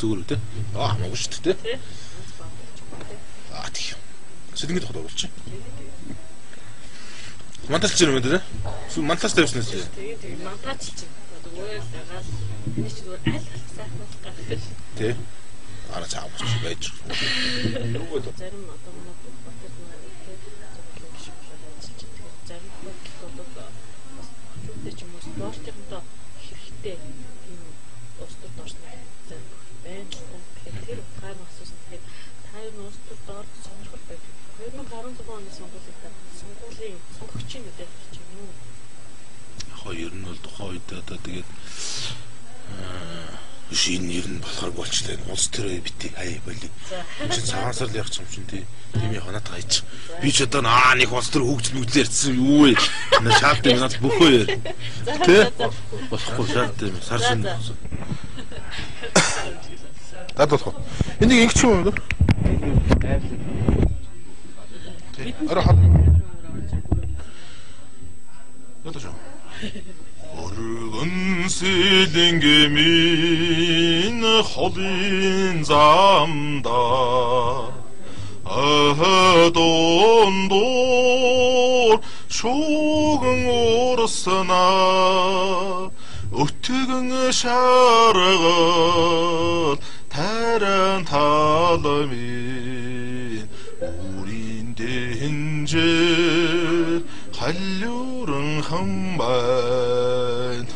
зүгээр үү те. Хамаагүй шүү дээ те. Тийм. Сэлэнгэд хот оруулчих. Монтаж чинь юм дээ. Монтаж тавьснаас. Тэгээд монтаж чинь. Зүгээр гал энэ ч зүгээр аль сайхан гардаг. Тэ. Ара цаамч байж. Юу гэдэг. Зарим одоо манай батал зарим хөдөлгөөнд ч юм уу спортынхоо хэрэгтэй юм устдад орсон байна л та. Тэгэхээр тэр утгаар асуусан. Тэгэхээр та юу устдад доор сонирхол байдаг. 2016 оны сонгуулийн сонгогчийн үдэ чинь юу? Хоёр нь бол тухайн үед одоо тэгээд шин нэр нь болохоор болчтой. Улс төрөө бити хай боли. Энд чинь цагаан сар л явах юм чинь тийм хоноод гайч. Би ч одоо нэг улс төр хөгжил нүдлээрсэн юу вэ? Шаардсан надад бөхөө яа. Тэ? Болохгүй шаардсан сар шин. Дад болох. Энийг ингэч юм уу? Ара хат. Ятаж. Оргон сэлэнгэмин холын замда дондор шууган урсана өтгөн шаргал таран таламин 우린 대인제 한류른 한발